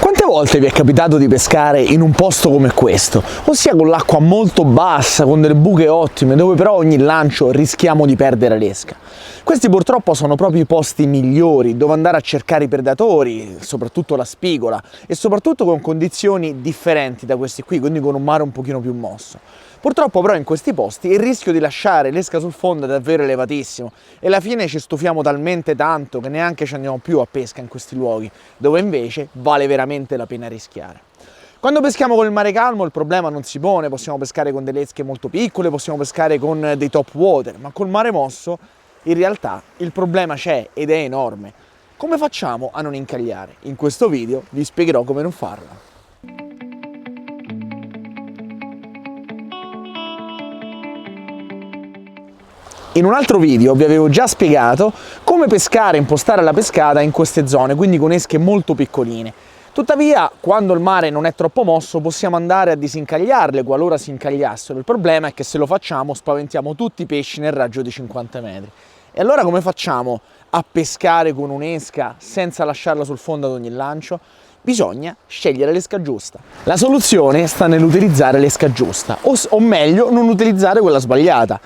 Quante volte vi è capitato di pescare in un posto come questo, ossia con l'acqua molto bassa, con delle buche ottime, dove però ogni lancio rischiamo di perdere l'esca? Questi purtroppo sono proprio i posti migliori dove andare a cercare i predatori, soprattutto la spigola, e soprattutto con condizioni differenti da questi qui, quindi con un mare un pochino più mosso. Purtroppo però in questi posti il rischio di lasciare l'esca sul fondo è davvero elevatissimo e alla fine ci stufiamo talmente tanto che neanche ci andiamo più a pesca in questi luoghi, dove invece vale veramente la pena rischiare. Quando peschiamo col mare calmo il problema non si pone, possiamo pescare con delle esche molto piccole, possiamo pescare con dei top water, ma col mare mosso in realtà il problema c'è ed è enorme. Come facciamo a non incagliare? In questo video vi spiegherò come non farlo. In un altro video vi avevo già spiegato come pescare e impostare la pescata in queste zone, quindi con esche molto piccoline. Tuttavia, quando il mare non è troppo mosso, possiamo andare a disincagliarle qualora si incagliassero. Il problema è che se lo facciamo spaventiamo tutti i pesci nel raggio di 50 metri. E allora come facciamo a pescare con un'esca senza lasciarla sul fondo ad ogni lancio? Bisogna scegliere l'esca giusta. La soluzione sta nell'utilizzare l'esca giusta, o meglio, non utilizzare quella sbagliata.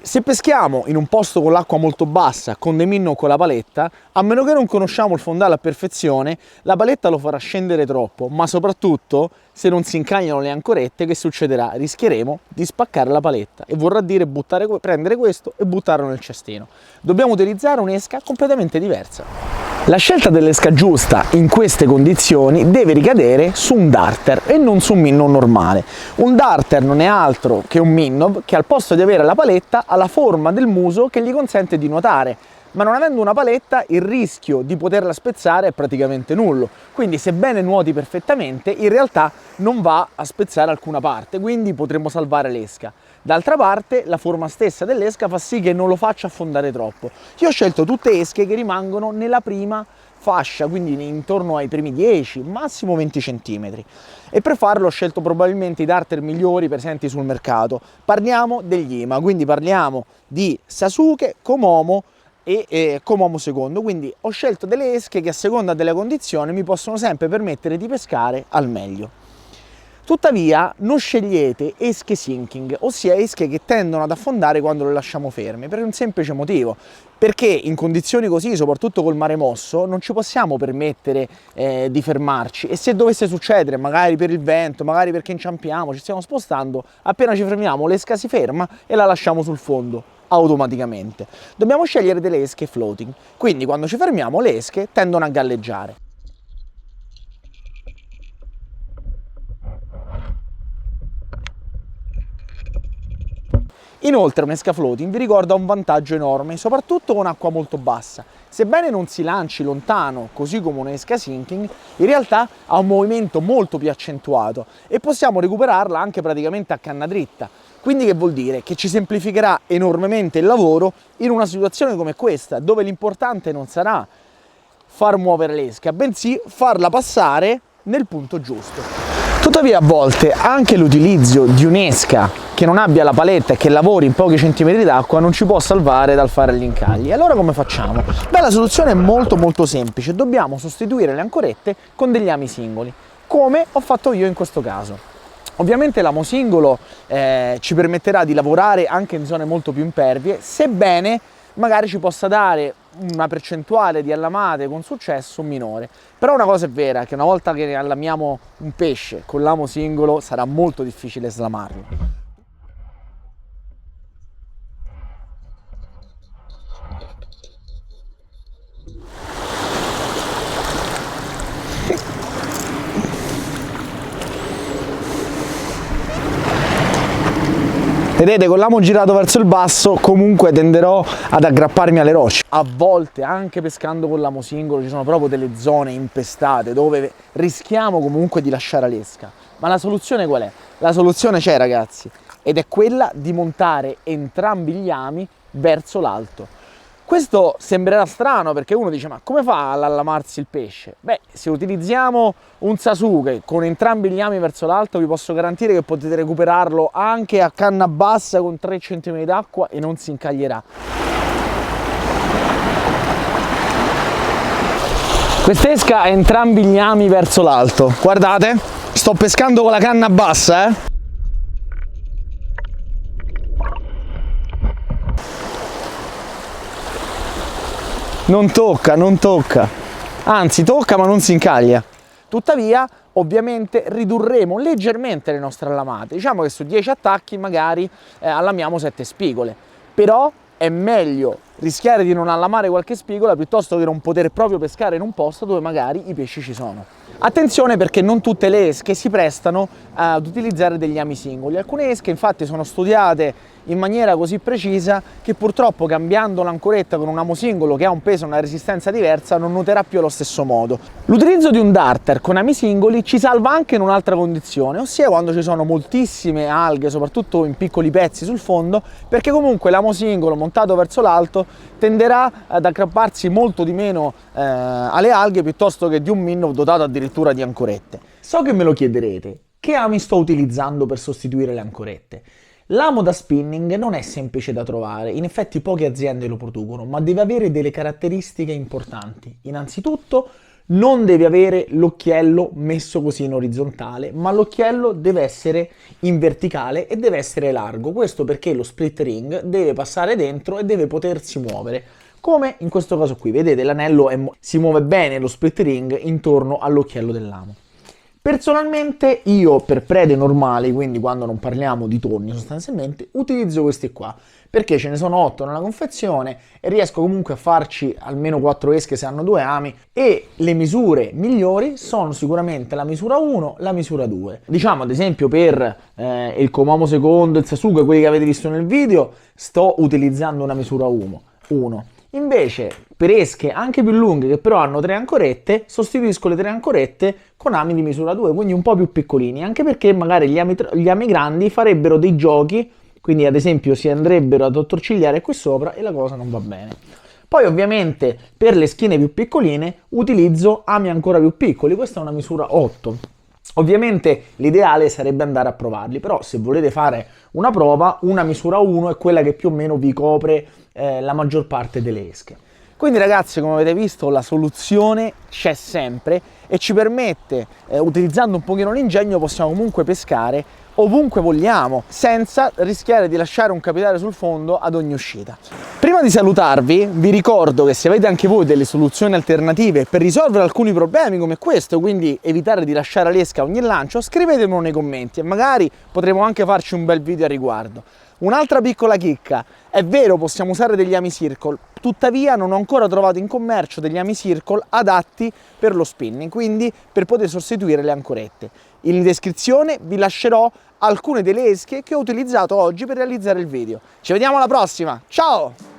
Se peschiamo in un posto con l'acqua molto bassa, con dei minnow o con la paletta, a meno che non conosciamo il fondale a perfezione, la paletta lo farà scendere troppo, ma soprattutto se non si incagliano le ancorette, che succederà? Rischieremo di spaccare la paletta e vorrà dire prendere questo e buttarlo nel cestino. Dobbiamo utilizzare un'esca completamente diversa. La scelta dell'esca giusta in queste condizioni deve ricadere su un darter e non su un minnow normale. Un darter non è altro che un minnow che al posto di avere la paletta ha la forma del muso che gli consente di nuotare, ma non avendo una paletta il rischio di poterla spezzare è praticamente nullo, quindi sebbene nuoti perfettamente in realtà non va a spezzare alcuna parte, quindi potremo salvare l'esca. D'altra parte la forma stessa dell'esca fa sì che non lo faccia affondare troppo. Io ho scelto tutte esche che rimangono nella prima fascia, quindi intorno ai primi 10, massimo 20 cm. E per farlo ho scelto probabilmente i darter migliori presenti sul mercato. Parliamo degli IMA, quindi parliamo di Sasuke, Komomo e Komomo secondo, quindi ho scelto delle esche che a seconda delle condizioni mi possono sempre permettere di pescare al meglio. Tuttavia non scegliete esche sinking, ossia esche che tendono ad affondare quando le lasciamo ferme, per un semplice motivo, perché in condizioni così, soprattutto col mare mosso, non ci possiamo permettere di fermarci e se dovesse succedere, magari per il vento, magari perché inciampiamo, ci stiamo spostando, appena ci fermiamo l'esca si ferma e la lasciamo sul fondo automaticamente. Dobbiamo scegliere delle esche floating, quindi quando ci fermiamo le esche tendono a galleggiare. Inoltre un'esca floating vi ricorda un vantaggio enorme, soprattutto con acqua molto bassa. Sebbene non si lanci lontano, così come un'esca sinking, in realtà ha un movimento molto più accentuato e possiamo recuperarla anche praticamente a canna dritta. Quindi che vuol dire? Che ci semplificherà enormemente il lavoro in una situazione come questa, dove l'importante non sarà far muovere l'esca, bensì farla passare nel punto giusto. Tuttavia a volte anche l'utilizzo di un'esca che non abbia la paletta e che lavori in pochi centimetri d'acqua non ci può salvare dal fare gli incagli. Allora come facciamo? Beh, la soluzione è molto semplice, dobbiamo sostituire le ancorette con degli ami singoli, come ho fatto io in questo caso. Ovviamente l'amo singolo ci permetterà di lavorare anche in zone molto più impervie, sebbene magari ci possa dare una percentuale di allamate con successo minore. Però una cosa è vera, che una volta che allamiamo un pesce con l'amo singolo sarà molto difficile slamarlo. Vedete, con l'amo girato verso il basso comunque tenderò ad aggrapparmi alle rocce. A volte, anche pescando con l'amo singolo, ci sono proprio delle zone impestate dove rischiamo comunque di lasciare l'esca. Ma la soluzione qual è? La soluzione c'è, ragazzi, ed è quella di montare entrambi gli ami verso l'alto. Questo sembrerà strano perché uno dice: ma come fa ad allamarsi il pesce? Beh, se utilizziamo un Sasuke con entrambi gli ami verso l'alto vi posso garantire che potete recuperarlo anche a canna bassa con 3 cm d'acqua e non si incaglierà. Quest'esca ha entrambi gli ami verso l'alto. Guardate, sto pescando con la canna bassa, eh. Non tocca, non tocca. Anzi, tocca ma non si incaglia. Tuttavia, ovviamente, ridurremo leggermente le nostre allamate. Diciamo che su 10 attacchi magari allamiamo 7 spigole. Però è meglio rischiare di non allamare qualche spigola piuttosto che non poter proprio pescare in un posto dove magari i pesci ci sono. Attenzione, perché non tutte le esche si prestano ad utilizzare degli ami singoli. Alcune esche infatti sono studiate in maniera così precisa che purtroppo cambiando l'ancoretta con un amo singolo che ha un peso e una resistenza diversa non nuoterà più allo stesso modo. L'utilizzo di un darter con ami singoli ci salva anche in un'altra condizione, ossia quando ci sono moltissime alghe, soprattutto in piccoli pezzi sul fondo, perché comunque l'amo singolo montato verso l'alto tenderà ad aggrapparsi molto di meno alle alghe piuttosto che di un minnow dotato addirittura di ancorette. So che me lo chiederete, che ami sto utilizzando per sostituire le ancorette? L'amo da spinning non è semplice da trovare, in effetti poche aziende lo producono, ma deve avere delle caratteristiche importanti. Innanzitutto non deve avere l'occhiello messo così in orizzontale, ma l'occhiello deve essere in verticale e deve essere largo. Questo perché lo split ring deve passare dentro e deve potersi muovere. Come in questo caso qui, vedete l'anello si muove bene lo split ring intorno all'occhiello dell'amo. Personalmente io per prede normali, quindi quando non parliamo di tonni sostanzialmente, utilizzo questi qua, perché ce ne sono 8 nella confezione e riesco comunque a farci almeno 4 esche se hanno 2 ami, e le misure migliori sono sicuramente la misura 1, la misura 2. Diciamo ad esempio per il Komomo secondo, il Sasuke, quelli che avete visto nel video, sto utilizzando una misura 1. Invece per esche anche più lunghe che però hanno 3 ancorette, sostituisco le 3 ancorette con ami di misura 2, quindi un po' più piccolini, anche perché magari gli ami grandi farebbero dei giochi, quindi ad esempio si andrebbero ad attorcigliare qui sopra e la cosa non va bene. Poi ovviamente per le schiene più piccoline utilizzo ami ancora più piccoli, questa è una misura 8. Ovviamente l'ideale sarebbe andare a provarli, però se volete fare una prova, una misura 1 è quella che più o meno vi copre la maggior parte delle esche. Quindi ragazzi, come avete visto, la soluzione c'è sempre e ci permette, utilizzando un pochino l'ingegno, possiamo comunque pescare ovunque vogliamo, senza rischiare di lasciare un capitale sul fondo ad ogni uscita. Prima di salutarvi, vi ricordo che se avete anche voi delle soluzioni alternative per risolvere alcuni problemi come questo, quindi evitare di lasciare l'esca a ogni lancio, scrivetemelo nei commenti e magari potremo anche farci un bel video a riguardo. Un'altra piccola chicca, è vero, possiamo usare degli ami circle, tuttavia non ho ancora trovato in commercio degli ami circle adatti per lo spinning, quindi per poter sostituire le ancorette. In descrizione vi lascerò alcune delle esche che ho utilizzato oggi per realizzare il video. Ci vediamo alla prossima, ciao!